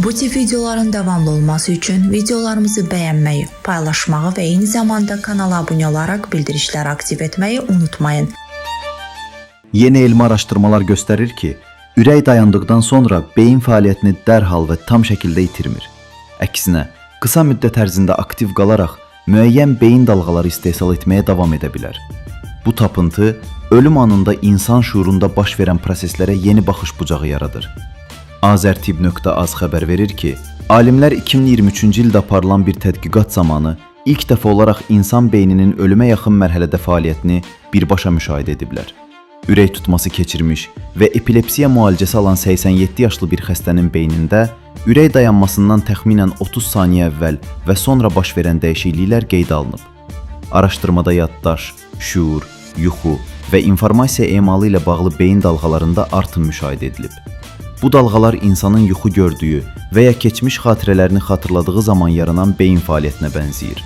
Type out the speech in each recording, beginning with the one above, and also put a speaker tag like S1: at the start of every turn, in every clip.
S1: Bu tip videoların davamlı olması üçün videolarımızı bəyənməyi, paylaşmağı və eyni zamanda kanala abunə olaraq bildirişləri aktiv etməyi unutmayın.
S2: Yeni elmi araşdırmalar göstərir ki, ürək dayandıqdan sonra beyin fəaliyyətini dərhal və tam şəkildə itirmir. Əksinə, qısa müddət ərzində aktiv qalaraq müəyyən beyin dalğaları istehsal etməyə davam edə bilər. Bu tapıntı ölüm anında insan şuurunda baş verən proseslərə yeni baxış bucağı yaradır. Azertib.az xəbər verir ki, alimlər 2023-cü ildə aparılan bir tədqiqat zamanı ilk dəfə olaraq insan beyninin ölümə yaxın mərhələdə fəaliyyətini birbaşa müşahidə ediblər. Ürək tutması keçirmiş və epilepsiya müalicəsi alan 87 yaşlı bir xəstənin beynində ürək dayanmasından təxminən 30 saniyə əvvəl və sonra baş verən dəyişikliklər qeydə alınıb. Araşdırmada yaddaş, şuur, yuxu və informasiya emalı ilə bağlı beyin dalğalarında artım müşahidə edilib. Bu dalğalar insanın yuxu gördüyü və ya keçmiş xatirələrini xatırladığı zaman yaranan beyin fəaliyyətinə bənzəyir.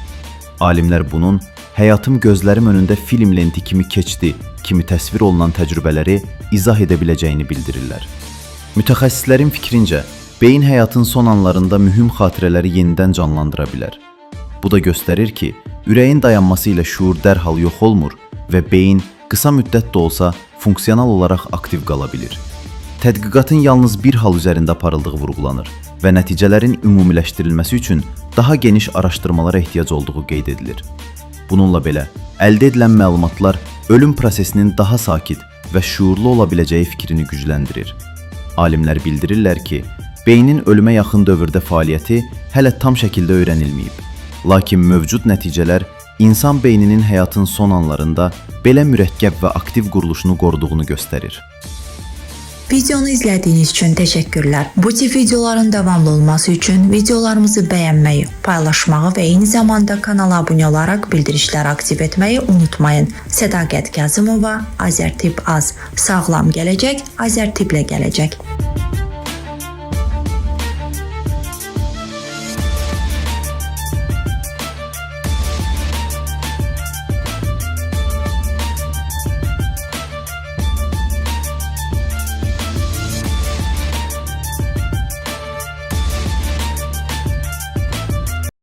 S2: Alimlər bunun həyatım gözlərim önündə film lenti kimi keçdi, kimi təsvir olunan təcrübələri izah edə biləcəyini bildirirlər. Mütəxəssislərin fikrincə, beyin həyatın son anlarında mühüm xatirələri yenidən canlandıra bilər. Bu da göstərir ki, ürəyin dayanması ilə şuur dərhal yox olmur və beyin qısa müddət də olsa funksional olaraq aktiv qala bilir. Tədqiqatın yalnız bir hal üzərində aparıldığı vurğulanır və nəticələrin ümumiləşdirilməsi üçün daha geniş araşdırmalara ehtiyac olduğu qeyd edilir. Bununla belə, əldə edilən məlumatlar ölüm prosesinin daha sakit və şuurlu ola biləcəyi fikrini gücləndirir. Alimlər bildirirlər ki, beynin ölümə yaxın dövrdə fəaliyyəti hələ tam şəkildə öyrənilməyib. Lakin mövcud nəticələr insan beyninin həyatın son anlarında belə mürəkkəb və aktiv quruluşunu qoruduğunu göstərir.
S1: Videonu izlədiyiniz üçün təşəkkürlər. Bu tip videoların davamlı olması üçün videolarımızı bəyənməyi, paylaşmağı və eyni zamanda kanala abunə olaraq bildirişləri aktiv etməyi unutmayın. Sədaqət Kazımova, Azertib.az. Sağlam gələcək, Azertiblə gələcək.